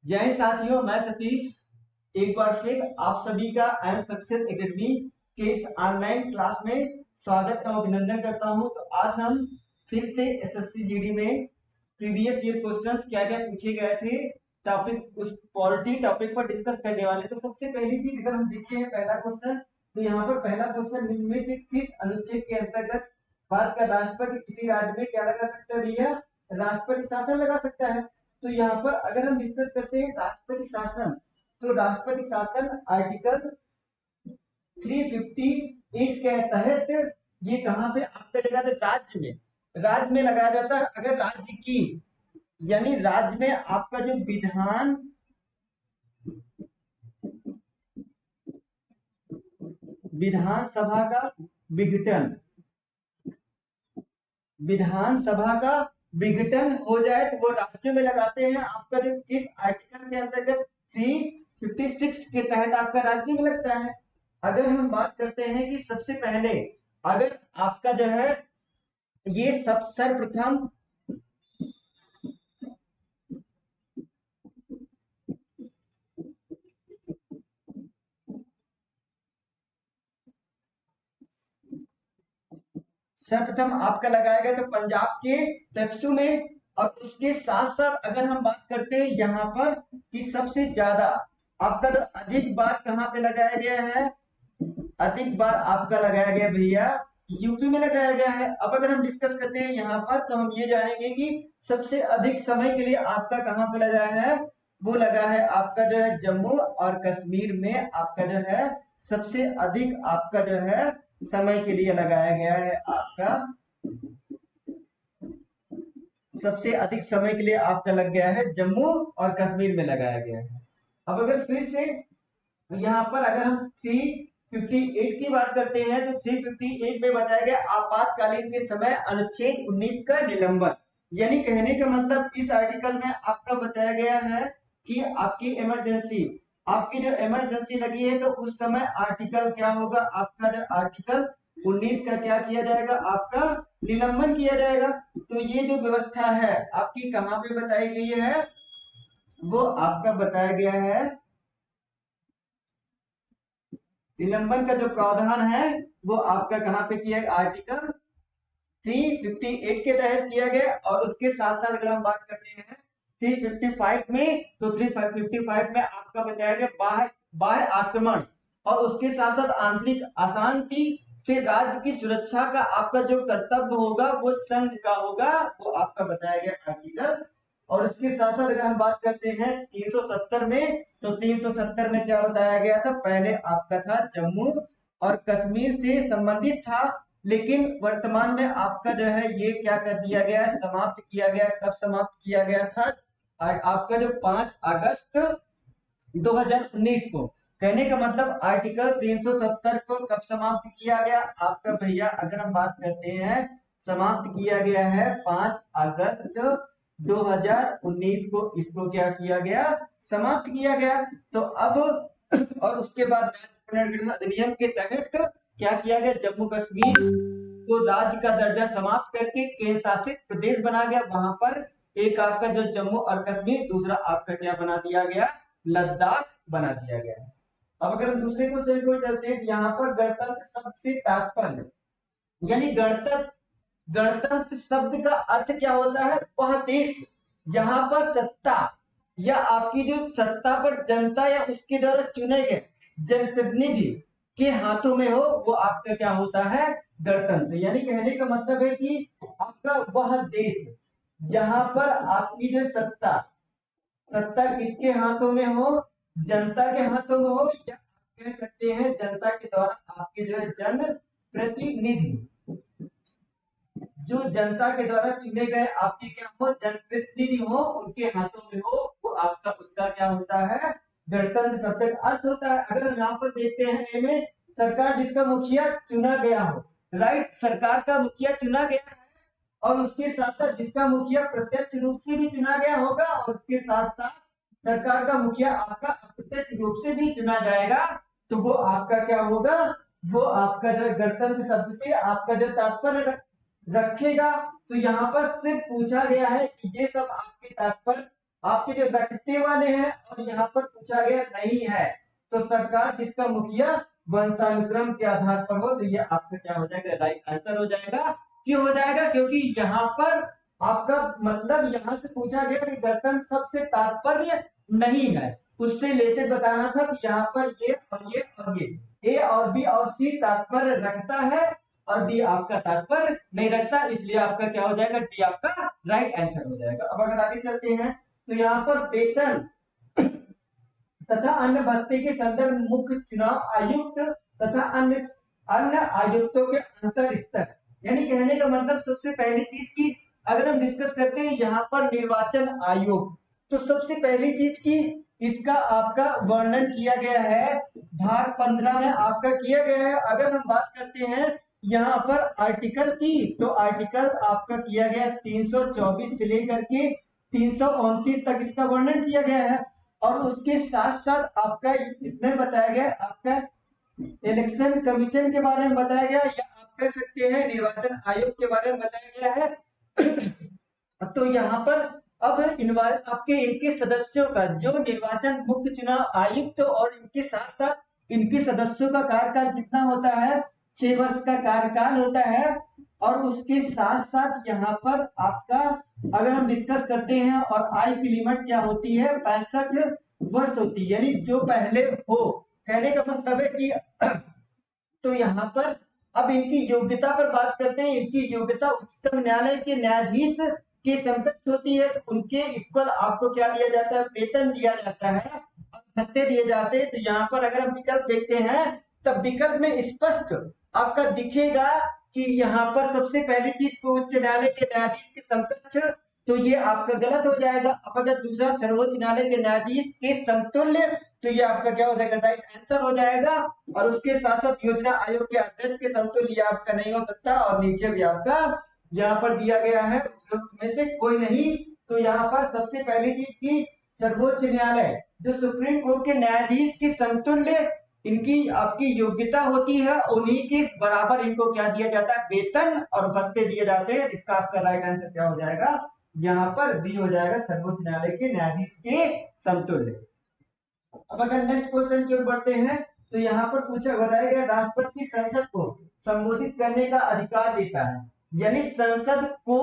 जय हिंद साथियों, मैं सतीश एक बार फिर आप सभी का एंड सक्सेस एकेडमी के इस ऑनलाइन क्लास में स्वागत एवं अभिनंदन करता हूं। तो आज हम फिर से एसएससी जीडी में प्रीवियस ईयर क्वेश्चंस क्या क्या पूछे गए थे टॉपिक उस पॉलिटी टॉपिक पर डिस्कस करने वाले। तो सबसे पहली चीज अगर हम देखते हैं पहला क्वेश्चन, तो यहाँ पर पहला क्वेश्चन निम्न में से किस अनुच्छेद के अंतर्गत भारत का राष्ट्रपति किसी राज्य में क्या लगा सकता है भैया, राष्ट्रपति शासन लगा सकता है। तो यहाँ पर अगर हम डिस्कस करते हैं राष्ट्रपति शासन, तो राष्ट्रपति शासन आर्टिकल 358 के तहत ये कहां पे आपका लगा था, राज्य में लगाया जाता है। अगर राज्य की यानी राज्य में आपका जो विधानसभा का विघटन विधानसभा का विघटन हो जाए तो वो राज्य में लगाते हैं। आपका जो इस आर्टिकल के अंतर्गत 356 के तहत आपका राज्य में लगता है। अगर हम बात करते हैं कि सबसे पहले अगर आपका जो है ये सब सर्वप्रथम सर्वप्रथम आपका लगाया गया तो पंजाब के पेप्सू में। और उसके साथ साथ अगर हम बात करते हैं यहाँ पर कि सबसे ज्यादा आपका जो अधिक बार कहाँ पे लगाया गया है, अधिक बार आपका लगाया गया भैया यूपी में लगाया गया है। अब अगर हम डिस्कस करते हैं यहाँ पर तो हम ये जानेंगे कि सबसे अधिक समय के लिए आपका कहाँ पे लगा है, वो लगा है आपका जो है जम्मू और कश्मीर में आपका जो है सबसे अधिक आपका जो है समय के लिए लगाया गया है। आपका सबसे अधिक समय के लिए आपका लग गया है जम्मू और कश्मीर में लगाया गया है। अब अगर फिर से यहाँ पर अगर हम 358 की बात करते हैं तो 358 में बताया गया आपातकालीन के समय अनुच्छेद 19 का निलंबन। यानी कहने का मतलब इस आर्टिकल में आपका बताया गया है कि आपकी जो इमरजेंसी लगी है तो उस समय आर्टिकल क्या होगा, आपका जो आर्टिकल 19 का क्या किया जाएगा, आपका निलंबन किया जाएगा। तो ये जो व्यवस्था है आपकी कहाँ पे बताई गई है, वो आपका बताया गया है निलंबन का जो प्रावधान है वो आपका कहां पे किया गया, आर्टिकल 358 के तहत किया गया। और उसके साथ साथ अगर हम बात करते हैं 355 में, तो 355 में आपका बताया गया बाह्य आक्रमण और उसके साथ साथ आंतरिक अशांति से राज्य की सुरक्षा का आपका जो कर्तव्य होगा वो संघ का होगा, वो आपका बताया गया आर्टिकल। और इसके साथ साथ अगर हम बात करते हैं 370 में, तो 370 में क्या बताया गया था, पहले आपका था जम्मू और कश्मीर से संबंधित था, लेकिन वर्तमान में आपका जो है ये क्या कर दिया गया है, समाप्त किया गया। कब समाप्त किया गया था, आपका जो 5 अगस्त 2019 को। कहने का मतलब आर्टिकल 370 को कब समाप्त किया गया आपका भैया, अगर हम बात करते हैं समाप्त किया गया है 5 अगस्त 2019 को, इसको क्या किया गया, समाप्त किया गया। तो अब और उसके बाद राज्य पुनर्गठन अधिनियम के तहत क्या किया गया, जम्मू कश्मीर को राज्य का दर्जा समाप्त करके केंद्र शासित प्रदेश बना गया। वहां पर एक आपका जो जम्मू और कश्मीर, दूसरा आपका क्या बना दिया गया, लद्दाख बना दिया गया है। अब अगर हम दूसरे क्वेश्चन को चलते हैं, यहाँ पर गणतंत्र शब्द से तात्पर्य यानी गणतंत्र शब्द का अर्थ क्या होता है, वह देश जहां पर सत्ता या आपकी जो सत्ता पर जनता या उसके द्वारा चुने गए जनप्रतिनिधि के हाथों में हो, वो आपका क्या होता है, गणतंत्र। यानी कहने का मतलब है कि आपका वह देश जहां पर आपकी जो सत्ता सत्ता किसके हाथों में हो, जनता के हाथों में हो, या कह सकते हैं जनता के द्वारा आपके जो है जन प्रतिनिधि, जो जनता के द्वारा चुने गए आपके क्या हो, जनप्रतिनिधि हो, उनके हाथों में हो, वो आपका उसका क्या होता है, गणतंत्र शब्द का अर्थ होता है। अगर हम यहाँ पर देखते हैं ए में, सरकार जिसका मुखिया चुना गया हो, राइट, सरकार का मुखिया चुना गया है और उसके साथ साथ जिसका मुखिया प्रत्यक्ष रूप से भी चुना गया होगा और उसके साथ साथ सरकार का मुखिया आपका अप्रत्यक्ष रूप से भी चुना जाएगा, तो वो आपका क्या होगा, वो आपका जो गणतंत्र शब्द से आपका जो तात्पर्य रखेगा। तो यहाँ पर सिर्फ पूछा गया है कि ये सब आपके तात्पर्य आपके जो रखते वाले हैं, और यहाँ पर पूछा गया नहीं है, तो सरकार किसका मुखिया वंशानुक्रम के आधार पर हो, तो ये आपका क्या हो जाएगा, राइट आंसर हो जाएगा। क्यों हो जाएगा, क्योंकि यहाँ पर आपका मतलब यहाँ से पूछा गया कि गणतंत्र शब्द से तात्पर्य नहीं है, उससे रिलेटेड बताना था कि यहाँ पर ये और ये और ये ए और बी और सी तात्पर्य रखता है और डी आपका तात्पर्य नहीं रखता, इसलिए आपका क्या हो जाएगा, डी आपका राइट आंसर हो जाएगा। अब अगर आगे चलते हैं तो यहाँ पर वेतन तथा अन्य भत्ते के संदर्भ में मुख्य चुनाव आयुक्त तथा अन्य अन्य आयुक्तों के अंतर स्तर, यानी कहने का मतलब सबसे पहली चीज की अगर हम डिस्कस करते हैं यहाँ पर निर्वाचन आयोग, तो सबसे पहली चीज की इसका आपका वर्णन किया गया है भाग 15 में आपका किया गया है। अगर हम बात करते हैं यहाँ पर आर्टिकल की, तो आर्टिकल आपका किया गया 324 से लेकर के 329 तक इसका वर्णन किया गया है। और उसके साथ साथ आपका इसमें बताया गया आपका इलेक्शन कमीशन के बारे में बताया गया, या आप कह सकते हैं निर्वाचन आयोग के बारे में बताया गया है। तो यहाँ पर अब आपके इनके सदस्यों का जो निर्वाचन मुख्य चुनाव आयुक्त और इनके साथ साथ इनके सदस्यों का कार्यकाल कितना होता है, 6 वर्ष का कार्यकाल होता है। और उसके साथ साथ यहाँ पर आपका अगर हम डिस्कस करते हैं और आयु की लिमिट क्या होती है, 65 वर्ष होती है, यानी जो पहले हो, कहने का मतलब है कि तो यहाँ पर अब इनकी योग्यता पर बात करते हैं। इनकी योग्यता उच्चतम न्यायालय के न्यायाधीश के समकक्ष होती है, तो उनके इक्वल आपको क्या दिया जाता है, वेतन दिया जाता है और भत्ते दिए जाते हैं। तो यहाँ पर अगर हम विकल्प देखते हैं तब विकल्प में स्पष्ट आपका दिखेगा कि यहाँ पर सबसे पहली चीज को उच्च न्यायालय के न्यायाधीश के समकक्ष, तो ये आपका गलत हो जाएगा। अब अगर दूसरा सर्वोच्च न्यायालय के न्यायाधीश के समतुल्य, तो ये आपका क्या हो जाएगा, राइट आंसर हो जाएगा। और उसके साथ साथ योजना आयोग के अध्यक्ष के समतुल्य ये आपका नहीं हो सकता। और नीचे भी आपका यहाँ पर दिया गया है में से कोई नहीं। तो यहाँ पर सबसे पहली चीज की सर्वोच्च न्यायालय जो सुप्रीम कोर्ट के न्यायाधीश के समतुल्य इनकी आपकी योग्यता होती है, उन्हीं के बराबर इनको क्या दिया जाता है, वेतन और भत्ते दिए जाते हैं। इसका आपका राइट आंसर क्या हो जाएगा, यहाँ पर बी हो जाएगा, सर्वोच्च न्यायालय के न्यायाधीश के समतुल्य। अब अगर नेक्स्ट क्वेश्चन की ओर बढ़ते हैं तो यहाँ पर पूछा बताया गया राष्ट्रपति संसद को संबोधित करने का अधिकार देता है, यानी संसद को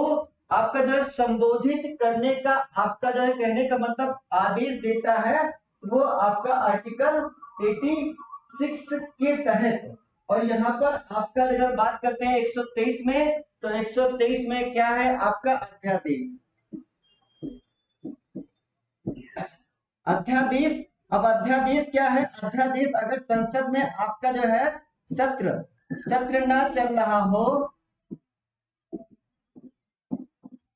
आपका जो है संबोधित करने का आपका जो है कहने का मतलब आदेश देता है, वो आपका आर्टिकल 86 के तहत। और यहाँ पर आपका अगर बात करते हैं 123 में, तो 123 में क्या है आपका अध्यादेश। अध्यादेश, अब अध्यादेश क्या है, अध्यादेश अगर संसद में आपका जो है सत्र ना चल रहा हो,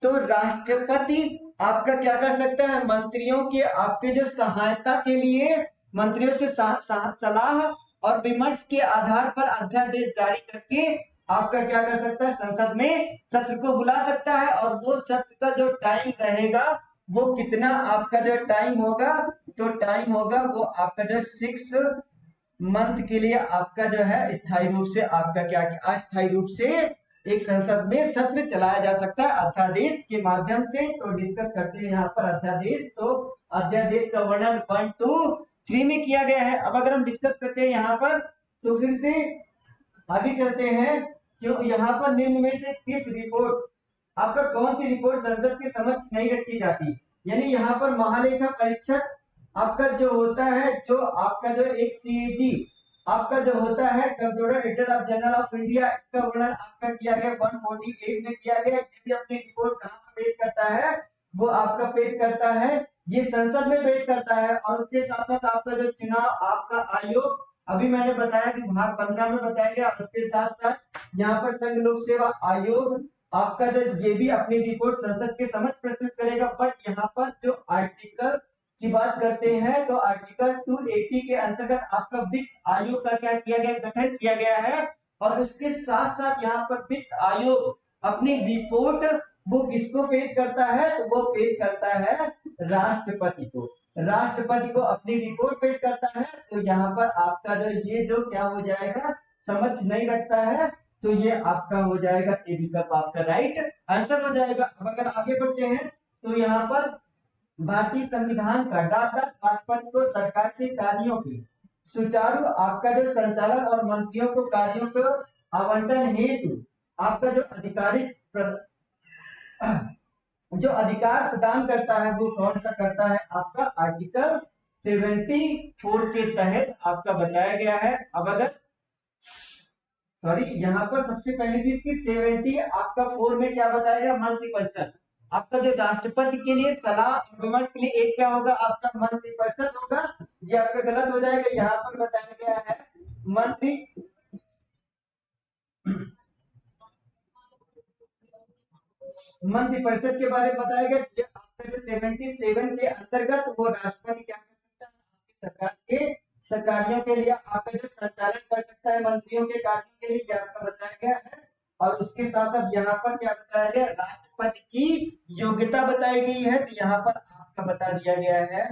तो राष्ट्रपति आपका क्या कर सकता है, मंत्रियों के आपके जो सहायता के लिए मंत्रियों से सलाह और विमर्श के आधार पर अध्यादेश जारी करके आपका क्या कर सकता है, संसद में सत्र को बुला सकता है। और वो सत्र का जो टाइम रहेगा वो कितना आपका जो टाइम होगा, तो टाइम होगा वो आपका जो 6 मंथ के लिए आपका जो है स्थायी रूप से आपका क्या अस्थायी रूप से एक संसद में सत्र चलाया जा सकता है अध्यादेश के माध्यम से। तो डिस्कस करते हैं यहाँ पर अध्यादेश। तो अध्यादेश का वर्णन 1, 2, 3 में किया गया है। अब अगर हम डिस्कस करते हैं यहाँ पर, तो फिर से आगे चलते हैं क्यों यहाँ पर निम्न में से किस रिपोर्ट आपका कौन सी रिपोर्ट संसद के समक्ष नहीं रखी जाती, यानी यहाँ पर महालेखा परीक्षक आपका जो होता है, जो आपका जो एक सीएजी आपका जो होता है computer editor of general of India, इसका वर्णन आपका किया गया 148 में किया गया। ये भी अपनी रिपोर्ट कहाँ पर पेश करता है, वो आपका पेश करता है ये संसद में पेश करता है। और उसके साथ साथ आपका जो चुनाव आपका आयोग अभी मैंने बताया कि भाग 15 में बताया गया। उसके साथ साथ यहाँ पर संघ लोक सेवा आयोग आपका जो ये भी अपनी रिपोर्ट संसद के समक्ष प्रस्तुत करेगा। बट यहाँ पर जो आर्टिकल की बात करते हैं, तो आर्टिकल 280 के अंतर्गत आपका वित्त आयोग का क्या किया गया, गठन किया गया है। और उसके साथ साथ यहाँ पर वित्त आयोग अपनी रिपोर्ट वो किसको पेश करता है, तो वो पेश करता है राष्ट्रपति को। राष्ट्रपति को अपनी रिपोर्ट पेश करता है। तो यहाँ पर आपका जो ये जो क्या हो जाएगा, समझ नहीं रखता है, तो ये आपका हो जाएगा ए विकल्प आपका राइट आंसर हो जाएगा। अब अगर आगे बढ़ते हैं तो यहाँ पर भारतीय संविधान का राष्ट्रपति को सरकार के कार्यों के सुचारू आपका जो संचालन और मंत्रियों को कार्यों को आवंटन हेतु आपका जो अधिकार प्रदान करता है वो कौन सा करता है, आपका आर्टिकल 74 के तहत आपका बताया गया है। अब अगर सॉरी यहाँ पर सबसे पहली चीज की 70 आपका 4 में क्या बताया गया, मंत्रिपरिषद। आपका जो राष्ट्रपति के लिए सलाह और विमर्श के लिए एक क्या होगा, आपका मंत्रिपरिषद होगा। ये आपका गलत हो जाएगा, यहाँ पर बताया गया है मंत्रिपरिषद के बारे में बताया गया। आपका जो 77 के अंतर्गत वो राष्ट्रपति क्या कर सकता है, आपकी सरकार के सरकारियों के लिए आपका जो संचालन कर सकता है, मंत्रियों के कार्यों के लिए आपका बताया गया है। और उसके साथ साथ यहाँ पर क्या बताया गया, राष्ट्रपति की योग्यता बताई गई है। तो यहाँ पर आपका बता दिया गया है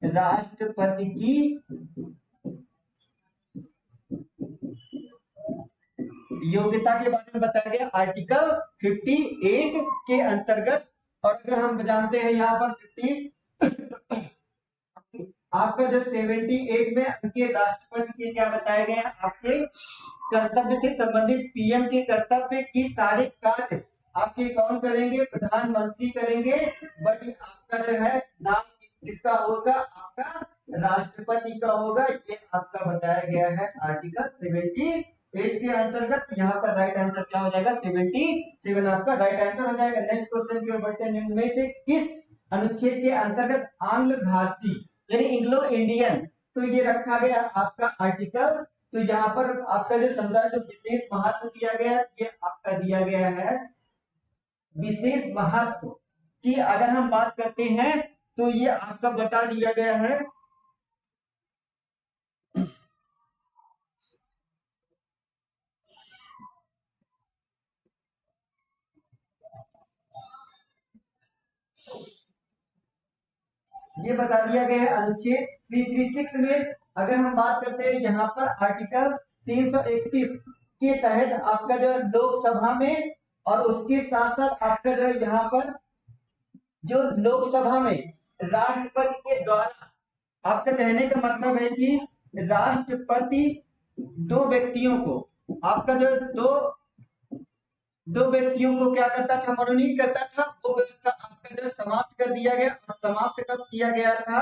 राष्ट्रपति की योग्यता के बारे में बताया गया आर्टिकल 58 के अंतर्गत। और अगर हम जानते हैं यहाँ पर 50 आपका जो 78 में उनके राष्ट्रपति के क्या बताए गए हैं, आपके कर्तव्य से संबंधित पीएम के कर्तव्य की सारे कार्य आपके कौन करेंगे, प्रधानमंत्री करेंगे। बट आपका जो है नाम किसका होगा, आपका राष्ट्रपति का होगा। ये आपका बताया गया है आर्टिकल 78 के अंतर्गत। यहाँ पर राइट आंसर क्या हो जाएगा, 77 आपका राइट आंसर हो जाएगा। नेक्स्ट क्वेश्चन की ओर बढ़ते हैं। निम्न में से किस अनुच्छेद के अंतर्गत आंग्ल भारतीय यानी इंग्लो इंडियन, तो ये रखा गया आपका आर्टिकल। तो यहाँ पर आपका जो समुदाय जो विशेष महत्व दिया गया, ये आपका दिया गया है विशेष महत्व की अगर हम बात करते हैं तो ये आपका बता दिया गया है ये बता दिया गया है अनुच्छेद 336 में। अगर हम बात करते हैं यहाँ पर आर्टिकल 331 के तहत आपका जो है लोकसभा में, और उसके साथ साथ आपका जो है यहाँ पर जो लोकसभा में राष्ट्रपति के द्वारा, आपका कहने का मतलब है कि राष्ट्रपति दो व्यक्तियों को आपका जो दो व्यक्तियों को क्या करता था, मनोनीत करता था। वो व्यवस्था आपका जो समाप्त कर दिया गया। और समाप्त कब किया गया था,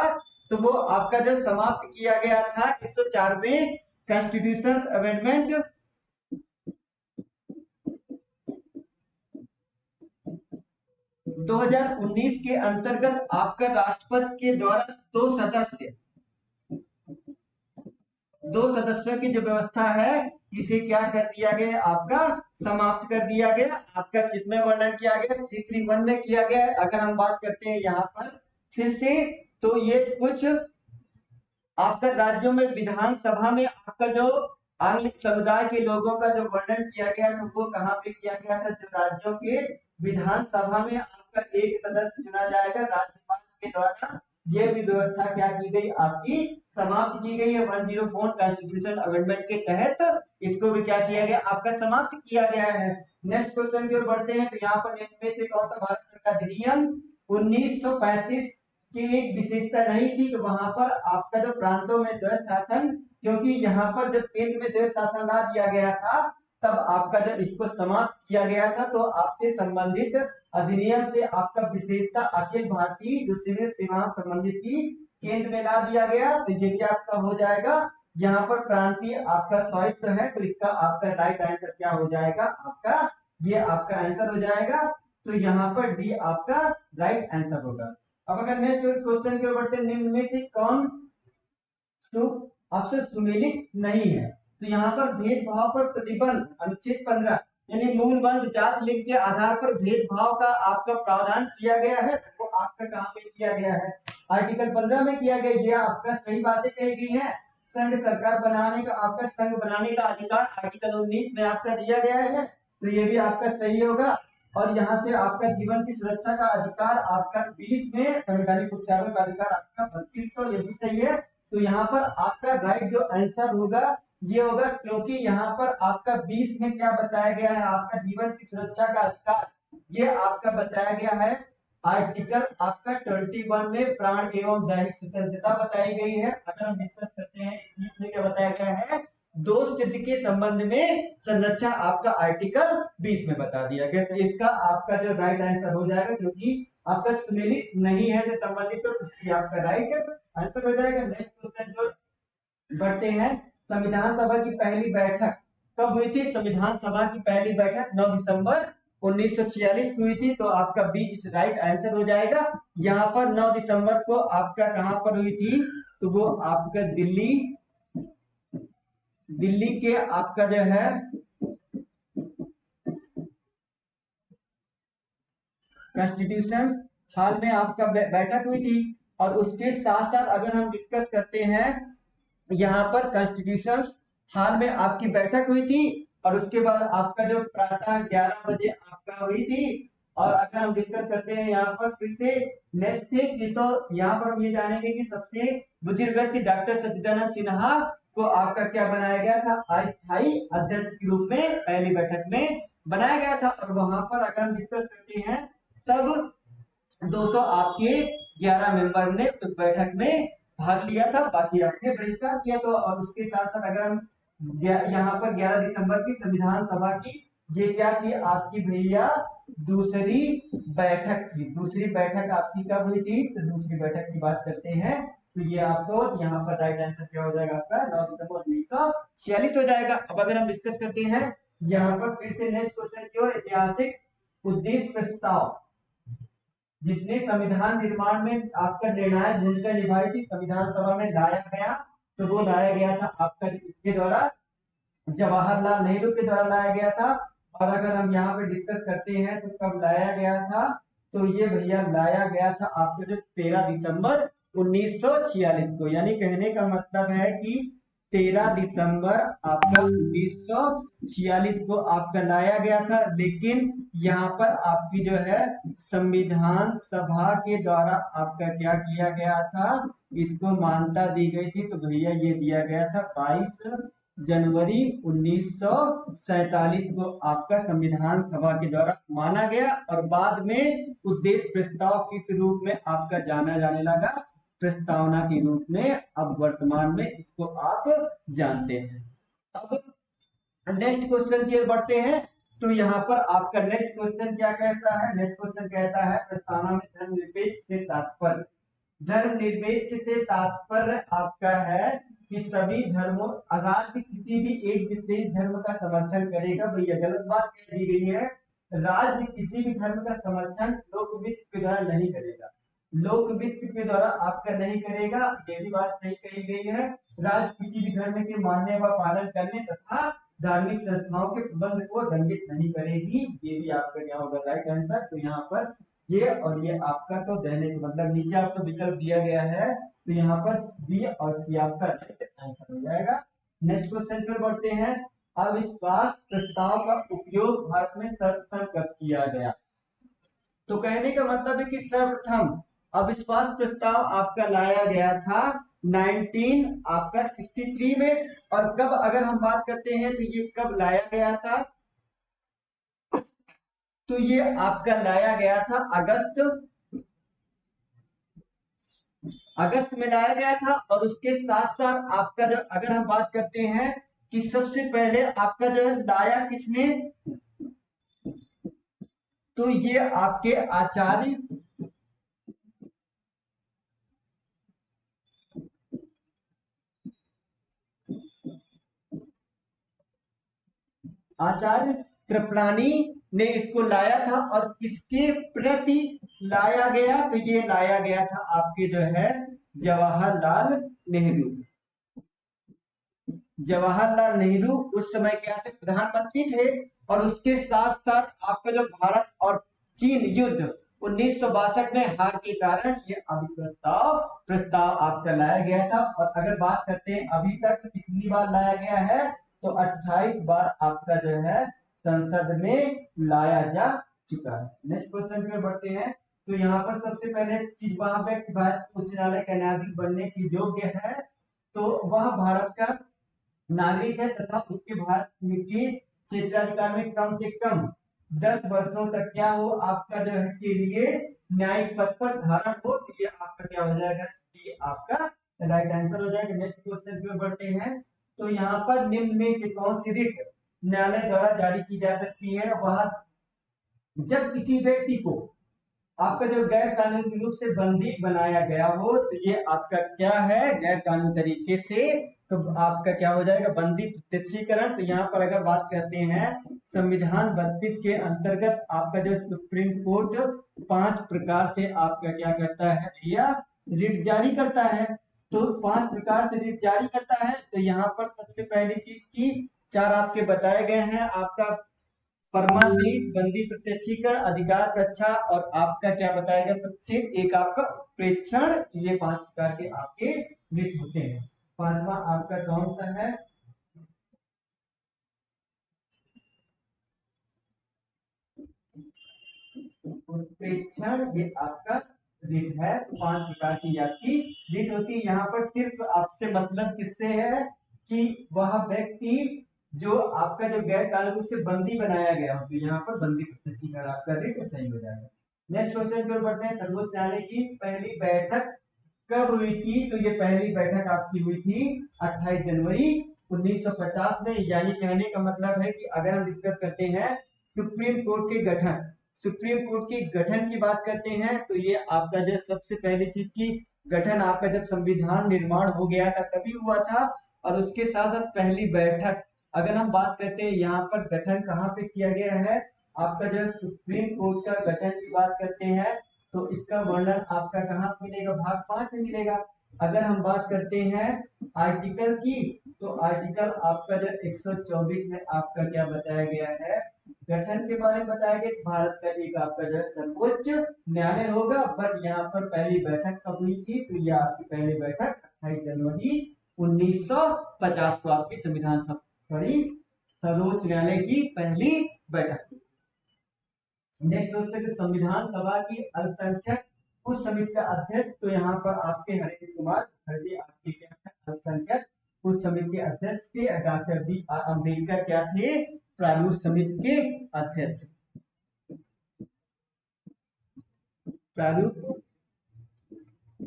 तो वो आपका जो समाप्त किया गया था 104वें कॉन्स्टिट्यूशन अमेंडमेंट 2019 के अंतर्गत आपका राष्ट्रपति के द्वारा दो सदस्यों की जो व्यवस्था है इसे क्या कर दिया गया, आपका समाप्त कर दिया गया। आपका किसमें वर्णन किया गया, 331 में किया गया। अगर हम बात करते हैं यहाँ पर फिर से, तो ये कुछ आपका राज्यों में विधानसभा में आपका जो आंग्ल समुदाय के लोगों का जो वर्णन किया गया था वो कहाँ पे किया गया था, जो राज्यों के विधानसभा में आपका एक सदस्य चुना जाएगा राज्यपाल के द्वारा। ये भी व्यवस्था क्या की गई, आपकी समाप्त की गई है 104 कॉन्स्टिट्यूशन अमेंडमेंट के तहत। इसको भी क्या किया गया, आपका समाप्त किया गया है। नेक्स्ट क्वेश्चन की ओर बढ़ते हैं। तो यहाँ पर निम्न में से कौन सा भारत सरकार अधिनियम 1935 की एक विशेषता नहीं थी, तो वहां पर आपका जो प्रांतों में द्वैत शासन, क्योंकि यहाँ पर जब केंद्र में द्वैत शासन ला दिया गया था तब आपका जब इसको समाप्त किया गया था, तो आपसे संबंधित अधिनियम से आपका विशेषता अखिल भारतीय जो सिविल सेवा संबंधित थी केंद्र में ला दिया गया। तो ये भी आपका हो जाएगा। यहाँ पर प्रांतीय आपका स्वायत्त है, तो इसका आपका राइट आंसर क्या हो जाएगा, आपका ये आपका आंसर हो जाएगा। तो यहाँ पर डी आपका राइट आंसर होगा। अब अगर नेक्स्ट क्वेश्चन के ऊपर बढ़ते, निम्न में से कौन आपसे सुमेलित नहीं है, तो यहाँ पर भेदभाव पर प्रतिबंध अनुच्छेद 15 यानी मूल वंश जात लिंग के आधार पर भेदभाव का आपका प्रावधान किया गया है। वो आपका कहाँ पे किया गया है, आर्टिकल 15 में किया गया। ये आपका सही बातें कही गई है। संघ सरकार बनाने का आपका संघ बनाने का अधिकार आर्टिकल 19 में आपका दिया गया है, तो ये भी आपका सही होगा। और यहाँ से आपका जीवन की सुरक्षा का अधिकार आपका 20 में, संवैधानिक उपचारों का अधिकार आपका 32, तो ये भी सही है। तो यहाँ पर आपका राइट जो आंसर होगा ये होगा, क्योंकि यहाँ पर आपका 20 में क्या बताया गया है, आपका जीवन की सुरक्षा का अधिकार ये आपका बताया गया है आर्टिकल आपका 21 में प्राण एवं दैहिक स्वतंत्रता बताई गई है। अगर हम डिस्कस करते हैं 21 में क्या बताया गया है, दोष सिद्ध के संबंध में संरक्षण आपका आर्टिकल 20 में बता दिया गया। तो इसका आपका जो राइट आंसर हो जाएगा, क्योंकि आपका सुमेलित नहीं है से संबंधित, तो इसलिए आपका राइट आंसर हो जाएगा। नेक्स्ट क्वेश्चन जो बढ़ते हैं, संविधान सभा की पहली बैठक कब हुई थी? संविधान सभा की पहली बैठक 9 दिसंबर 1946 को हुई थी। तो आपका बी इस राइट आंसर हो जाएगा। यहाँ पर 9 दिसंबर को आपका कहां पर हुई थी? तो वो आपका दिल्ली के आपका जो है कॉन्स्टिट्यूशन हॉल में आपका बैठक हुई थी। और उसके साथ साथ अगर हम डिस्कस करते हैं, यहाँ पर कॉन्स्टिट्यूशन हॉल में आपकी बैठक हुई थी और उसके बाद आपका जो प्रातः 11 बजे आपका हुई थी। और अगर हम डिस्कस करते हैं यहाँ पर फिर से नेक्स्ट थे कि, तो यहाँ पर हम ये जानेंगे कि सबसे बुजुर्ग व्यक्ति डॉक्टर सच्चिदानंद सिन्हा को आपका क्या बनाया गया था? अस्थायी अध्यक्ष के रूप में पहली बैठक में बनाया गया था। और वहां पर अगर हम डिस्कस करते हैं, तब 200 आपके 11 मेंबर ने उस बैठक में भाग लिया था, बाकी आपने बहिष्कार किया। तो और उसके साथ साथ अगर हम यहाँ पर 11 दिसंबर की संविधान सभा की ये क्या थी आपकी भैया? दूसरी बैठक थी। दूसरी बैठक आपकी कब हुई थी? तो दूसरी बैठक की बात करते हैं, तो ये आपको यहाँ पर राइट आंसर क्या हो जाएगा आपका? 9 दिसंबर 1946 हो जाएगा। अब अगर हम डिस्कस करते हैं यहाँ पर फिर से नेक्स्ट क्वेश्चन की ओर, ऐतिहासिक उद्देश्य प्रस्ताव जिसने संविधान निर्माण में आपका निर्णायक भूमिका निभाई थी, संविधान सभा में लाया गया। तो वो लाया गया था आपका इसके द्वारा, जवाहरलाल नेहरू के द्वारा लाया गया था। और अगर हम यहाँ पे डिस्कस करते हैं तो कब लाया गया था? तो ये भैया लाया गया था आपके जो 13 दिसंबर 1946 को। यानी कहने का मतलब है कि 13 दिसंबर आपका 1946 को आपका लाया गया था। लेकिन यहाँ पर आपकी जो है संविधान सभा के द्वारा आपका क्या किया गया था? इसको मान्यता दी गई थी। तो भैया ये दिया गया था 22 जनवरी 1947 को आपका संविधान सभा के द्वारा माना गया। और बाद में उद्देश्य प्रस्ताव किस रूप में आपका जाना जाने लगा? प्रस्तावना के रूप में। अब वर्तमान में इसको आप जानते हैं। अब नेक्स्ट क्वेश्चन की ओर बढ़ते हैं। तो यहाँ पर आपका नेक्स्ट क्वेश्चन क्या कहता है? नेक्स्ट क्वेश्चन कहता है प्रस्तावना में धर्मनिरपेक्ष से तात्पर्य। धर्मनिरपेक्ष से तात्पर्य आपका है कि सभी धर्मों, राज्य किसी भी एक विशेष धर्म का समर्थन करेगा। भैया गलत बात कह दी गई है। राज्य किसी भी धर्म का समर्थन लोक वित्त के द्वारा नहीं करेगा। लोक वित्त के द्वारा आपका नहीं करेगा, ये भी बात सही कही गई है। राज्य किसी भी धर्म के मानने व पालन करने तथा धार्मिक संस्थाओं के प्रबंध को दंडित नहीं करेगी। ये भी आपका क्या होगा? Right answer. तो यहाँ पर ये और ये आपका तो देने का मतलब नीचे आपको विकल्प दिया गया है, तो यहाँ पर बी और सी आपका राइट आंसर हो जाएगा। नेक्स्ट क्वेश्चन पर बढ़ते हैं। अविश्वास प्रस्ताव का उपयोग भारत में सर्वप्रथम कब किया गया? तो कहने का मतलब है कि सर्वप्रथम अविश्वास प्रस्ताव आपका लाया गया था 19 आपका 63 में। और कब अगर हम बात करते हैं तो ये कब लाया गया था? तो ये आपका लाया गया था अगस्त में लाया गया था। और उसके साथ साथ आपका जो अगर हम बात करते हैं कि सबसे पहले आपका जो है लाया किसने? तो ये आपके आचार्य कृपलानी ने इसको लाया था। और किसके प्रति लाया गया? तो ये लाया गया था आपके जो है जवाहरलाल नेहरू। जवाहरलाल नेहरू उस समय क्या थे? प्रधानमंत्री थे। और उसके साथ साथ आपका जो भारत और चीन युद्ध 1962 में हार के कारण ये अविश्वास प्रस्ताव आपका लाया गया था। और अगर बात करते हैं अभी तक कितनी बार लाया गया है, तो 28 बार आपका जो है संसद में लाया जा चुका है। नेक्स्ट क्वेश्चन की ओर बढ़ते हैं। तो यहाँ पर सबसे पहले चीज वहां पे भारत उच्च न्यायालय का न्यायाधीश बनने की योग्य है, तो वह भारत का नागरिक है तथा उसके भारत की क्षेत्राधिकार में कम से कम 10 वर्षों तक क्या हो आपका जो है के लिए न्यायिक पद पर धारण हो, तो ये आपका क्या हो जाएगा, ये आपका राइट आंसर हो जाएगा। नेक्स्ट क्वेश्चन की ओर बढ़ते हैं। तो यहाँ पर निम्न में से कौन सी रिट न्यायालय द्वारा जारी की जा सकती है, वह जब किसी व्यक्ति को आपका जो गैर कानूनी रूप से बंदी बनाया गया हो, तो ये आपका क्या है, गैर कानूनी तरीके से, तो आपका क्या हो जाएगा, बंदी प्रत्यक्षीकरण। तो यहाँ पर अगर बात करते हैं संविधान 32 के अंतर्गत आपका जो सुप्रीम कोर्ट 5 प्रकार से आपका क्या करता है भैया, रिट जारी करता है। तो 5 प्रकार से रिट जारी करता है। तो यहाँ पर सबसे पहली चीज की 4 आपके बताए गए हैं, आपका परमादेश, बंदी प्रत्यक्षीकरण, अधिकार रक्षा और आपका क्या बताया गया, प्रतिषेध, एक आपका प्रेक्षण। ये 5 प्रकार के आपके रिट होते हैं। 5वां आपका कौन सा है, प्रेक्षण, ये आपका रिट है। तो 5 प्रकार की आपकी रिट होती है। यहाँ पर सिर्फ आपसे मतलब किससे है कि वह व्यक्ति जो आपका जो गैर कानूनी से बंदी बनाया गया हो, तो यहाँ पर बंदी प्रत्यक्षीकरण आपका रिट सही हो जाएगा। नेक्स्ट क्वेश्चन की ओर बढ़ते हैं। सर्वोच्च न्यायालय की पहली बैठक कब हुई थी, तो ये पहली बैठक आपकी हुई थी 28 जनवरी 1950 में। यानी कहने का मतलब है कि अगर हम डिस्कस करते हैं सुप्रीम कोर्ट के गठन, सुप्रीम कोर्ट के गठन की बात करते हैं, तो ये आपका जो सबसे पहली चीज की गठन आपका जब संविधान निर्माण हो गया था तभी हुआ था। और उसके साथ साथ पहली बैठक, अगर हम बात करते हैं यहाँ पर गठन कहाँ पे किया गया है, आपका जो सुप्रीम कोर्ट का गठन की बात करते हैं, तो इसका वर्णन आपका कहाँ मिलेगा, भाग 5 में मिलेगा। अगर हम बात करते हैं आर्टिकल की, तो आर्टिकल आपका जो 124 में आपका क्या बताया गया है, गठन के बारे में बताया गया, भारत का एक आपका जो सर्वोच्च न्यायालय होगा। बट यहाँ पर पहली बैठक कब हुई थी, तो यह आपकी पहली बैठक 28 जनवरी 1950 को आपकी संविधान सॉरी सर्वोच्च न्यायालय की पहली बैठक। नेक्स्ट क्वेश्चन, संविधान सभा की अल्पसंख्यक उस समिति का अध्यक्ष, तो यहाँ पर आपके हरीश कुमार मुखर्जी आपके क्या है, अल्पसंख्यक उस समिति के अध्यक्ष थे। डॉक्टर बी आर अम्बेडकर क्या थे, प्रारूप समिति के अध्यक्ष, प्रारूप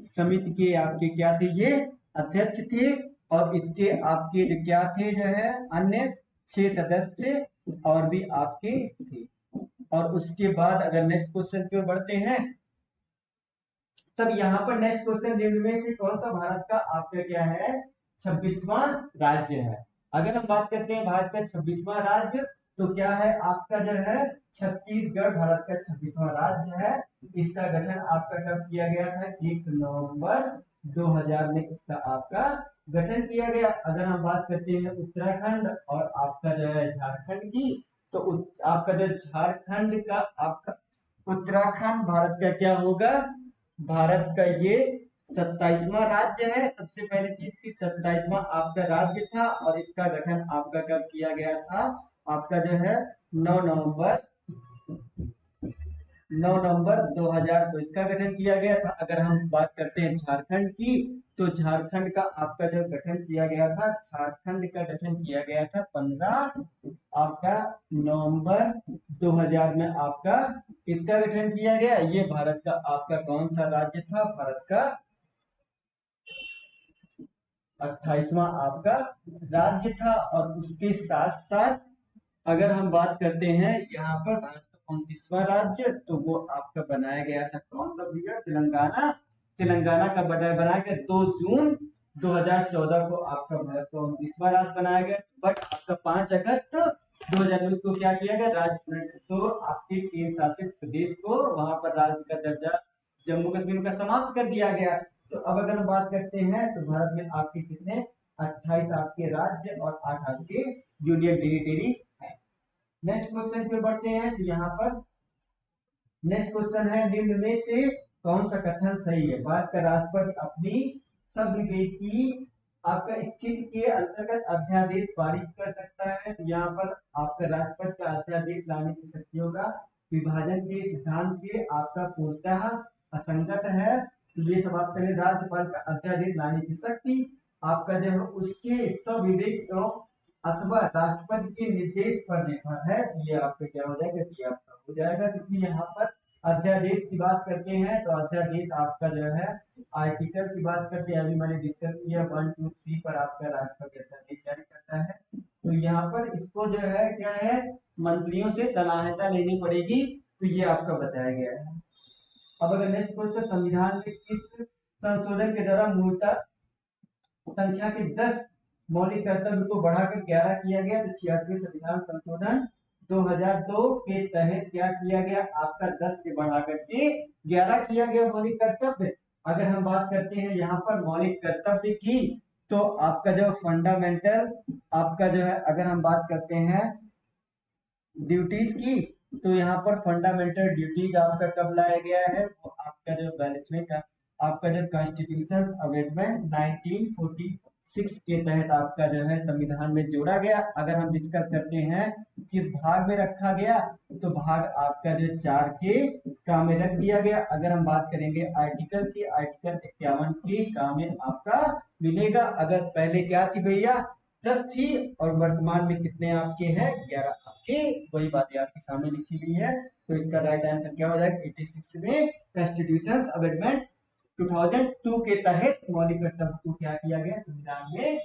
समिति के आपके क्या थे, ये अध्यक्ष थे। और इसके आपके जो क्या थे, जो है अन्य 6 सदस्य और भी आपके थे। और उसके बाद अगर नेक्स्ट क्वेश्चन की ओर बढ़ते हैं, तब यहाँ पर नेक्स्ट क्वेश्चन निम्न में से कौन सा भारत का आपका क्या है, 26वां राज्य है। अगर हम बात करते हैं भारत का 26वां राज्य, तो क्या है आपका जो है छत्तीसगढ़ भारत का 26वां राज्य है। इसका गठन आपका कब किया गया था, 1 नवंबर 2000 में इसका आपका गठन किया गया। अगर हम बात करते हैं उत्तराखंड और आपका जो है झारखंड की, तो आपका जो झारखंड का आपका उत्तराखंड भारत का क्या होगा, भारत का ये 27वां राज्य है। सबसे पहले चीज की 27वां आपका राज्य था। और इसका गठन आपका कब किया गया था, आपका जो है 9 नवंबर 2000 को इसका गठन किया गया था। अगर हम बात करते हैं झारखंड की, तो झारखंड का आपका जो गठन किया गया था, झारखंड का गठन किया गया था 15 आपका नवंबर 2000 में आपका इसका गठन किया गया। ये भारत का आपका कौन सा राज्य था, भारत का 28वां आपका राज्य था। और उसके साथ साथ अगर हम बात करते हैं यहाँ पर भारत का 29वां राज्य, तो वो आपका बनाया गया था कौन सा भैया, तेलंगाना। तेलंगाना का बनाया गया 2 जून 2014 को आपका भारत का 29वां राज्य बनाया गया। बट आपका 5 अगस्त 2019 को क्या किया गया, राज्य, तो आपके केंद्र शासित प्रदेश को वहां पर राज्य का दर्जा जम्मू कश्मीर का समाप्त कर दिया गया। तो अब अगर हम बात करते हैं, तो भारत में आपके कितने 28 आपके राज्य और 8 आपके यूनियन टेरिटरी है। नेक्स्ट क्वेश्चन की ओर बढ़ते हैं। तो यहाँ पर नेक्स्ट क्वेश्चन है, निम्न में से कौन सा कथन सही है, भारत का राष्ट्रपति अपनी संविवेकी आपका स्थिति के अंतर्गत अध्यादेश पारित कर सकता है। तो यहाँ पर आपका राष्ट्रपति का अध्यादेश लाने की शक्तियों का विभाजन के सिद्धांत के आपका पूर्णतः असंगत है। तो ये सब आपका राज्यपाल का अध्यादेश लाने की शक्ति आपका जो है उसके स्वविवेक अथवा राष्ट्रपति के निर्देश पर निर्भर है। ये आपका क्या हो जाएगा, ये आपका हो जाएगा। क्योंकि यहाँ पर अध्यादेश की बात करते हैं तो अध्यादेश आपका जो है आर्टिकल की बात करते हैं, अभी मैंने डिस्कस किया 1 2 3 पर आपका राष्ट्रपति अध्यादेश जारी करता है। तो यहाँ पर इसको जो है क्या है, मंत्रियों से सलाहता लेनी पड़ेगी, तो ये आपका बताया गया है। अब अगर नेक्स्ट क्वेश्चन, संविधान में किस संशोधन के द्वारा मूलतः संख्या के 10 मौलिक कर्तव्य को बढ़ाकर 11 किया गया? तो 86वें संविधान संशोधन 2002 के तहत क्या किया गया, आपका 10 से बढ़ाकर के 11 किया गया मौलिक कर्तव्य। अगर हम बात करते हैं यहाँ पर मौलिक कर्तव्य की, तो आपका जो फंडामेंटल आपका जो है, अगर हम बात करते हैं ड्यूटीज की, तो यहाँ पर फंडामेंटल ड्यूटीज आपका कब लाया गया है, वो आपका जो 42वें का आपका जो कॉन्स्टिट्यूशन अमेंडमेंट 1946 के तहत आपका जो है संविधान में जोड़ा गया। अगर हम डिस्कस करते हैं किस भाग में रखा गया, तो भाग आपका जो 4 के का में रख दिया गया। अगर हम बात करेंगे आर्टिकल की, आर्टिकल 51 के का में आपका मिलेगा। अगर पहले क्या थी भैया, 10 थी, और वर्तमान में कितने आपके हैं, 11 आपके, वही बातें आपके सामने लिखी हुई है। तो इसका राइट आंसर क्या हो जाएगा, 86 में कॉन्स्टिट्यूशन अमेंडमेंट 2002 के तहत मौलिक कर्तव्य को क्या किया गया, संविधान में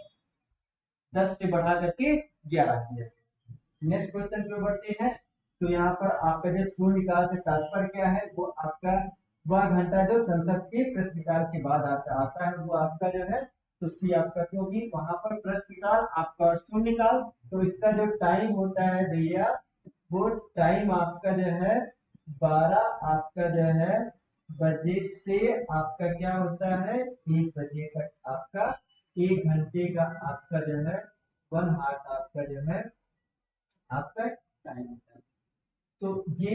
10 से बढ़ा करके 11 किया गया। नेक्स्ट क्वेश्चन पे बढ़ते हैं। तो यहाँ पर आपका जो शून्यकाल से तात्पर्य क्या है, वो आपका वह घंटा जो संसद के प्रश्नकाल के बाद आपका आता है, वो आपका जो है, तो सी आपका क्योंकि वहां पर प्रश्नकाल आपका और शून्यकाल, तो इसका जो टाइम होता है भैया, वो टाइम आपका जो है 12 आपका जो है बजे से आपका क्या होता है 1 बजे तक, आपका 1 घंटे का आपका जो है 1 हार्स आपका जो है आपका टाइम होता है। तो ये,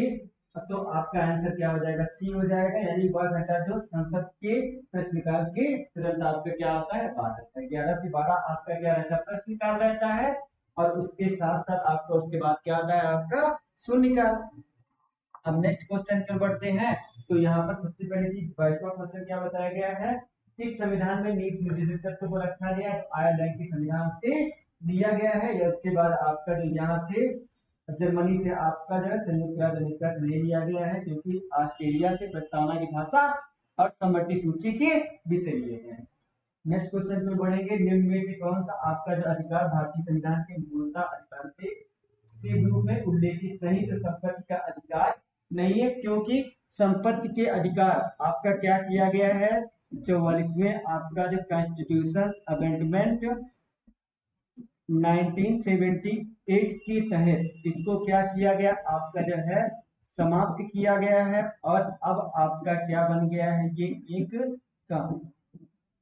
तो आपका आंसर क्या हो जाएगा, सी हो जाएगा, यानी वह घंटा जो संसद के प्रश्नकाल के तुरंत आपका क्या होता है, 12 रहता है। 11 से 12 आपका क्या रहता है, प्रश्नकाल रहता है, और उसके साथ साथ आपका उसके बाद क्या होता है, आपका शून्यकाल। अब नेक्स्ट क्वेश्चन पर बढ़ते हैं। तो यहाँ पर सबसे पहले चीज 22वां क्वेश्चन क्या बताया गया है, किस संविधान में नीति निर्देशक तत्व को रखा गया है, तो आयरलैंड के संविधान से दिया गया है, या उसके बाद आपका जो यहाँ से जर्मनी से आपका जो है संयुक्त राज्य अमेरिका से ले लिया गया है, क्योंकि ऑस्ट्रेलिया से प्रस्तावना की भाषा और सम्मति सूची के विषय लिए गए हैं। नेक्स्ट क्वेश्चन पे बढ़ेंगे, निम्न में से कौन सा आपका जो अधिकार भारतीय संविधान के मूलतः अधिकार से रूप में उल्लेखित नहीं, तो संपत्ति का अधिकार नहीं है, क्योंकि संपत्ति के अधिकार आपका क्या किया गया है, 44वें आपका जो कॉन्स्टिट्यूशन अमेंडमेंट 1978 के तहत इसको क्या किया गया, आपका जो है समाप्त किया गया है, और अब आपका क्या बन गया है, ये एक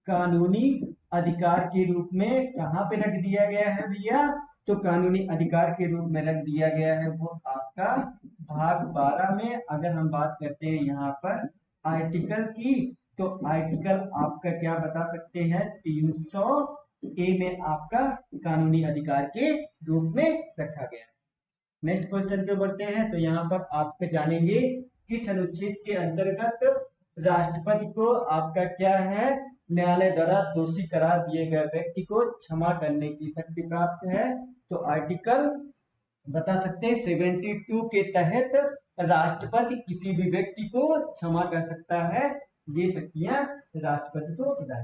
कानूनी अधिकार के रूप में कहाँ पे रख दिया गया है भैया, तो कानूनी अधिकार के रूप में रख दिया गया है, वो आपका भाग 12 में। अगर हम बात करते हैं यहाँ पर आर्टिकल की, तो आर्टिकल आपका क्या बता सकते हैं, 300A में आपका कानूनी अधिकार के रूप में रखा गया है। नेक्स्ट क्वेश्चन पे बढ़ते हैं। तो यहाँ पर आप जानेंगे किस अनुच्छेद के अंतर्गत राष्ट्रपति को आपका क्या है, न्यायालय द्वारा दोषी करार दिए गए व्यक्ति को क्षमा करने की शक्ति प्राप्त है। तो आर्टिकल बता सकते हैं 72 के तहत राष्ट्रपति किसी भी व्यक्ति को क्षमा कर सकता है, ये शक्तियां राष्ट्रपति को प्रदान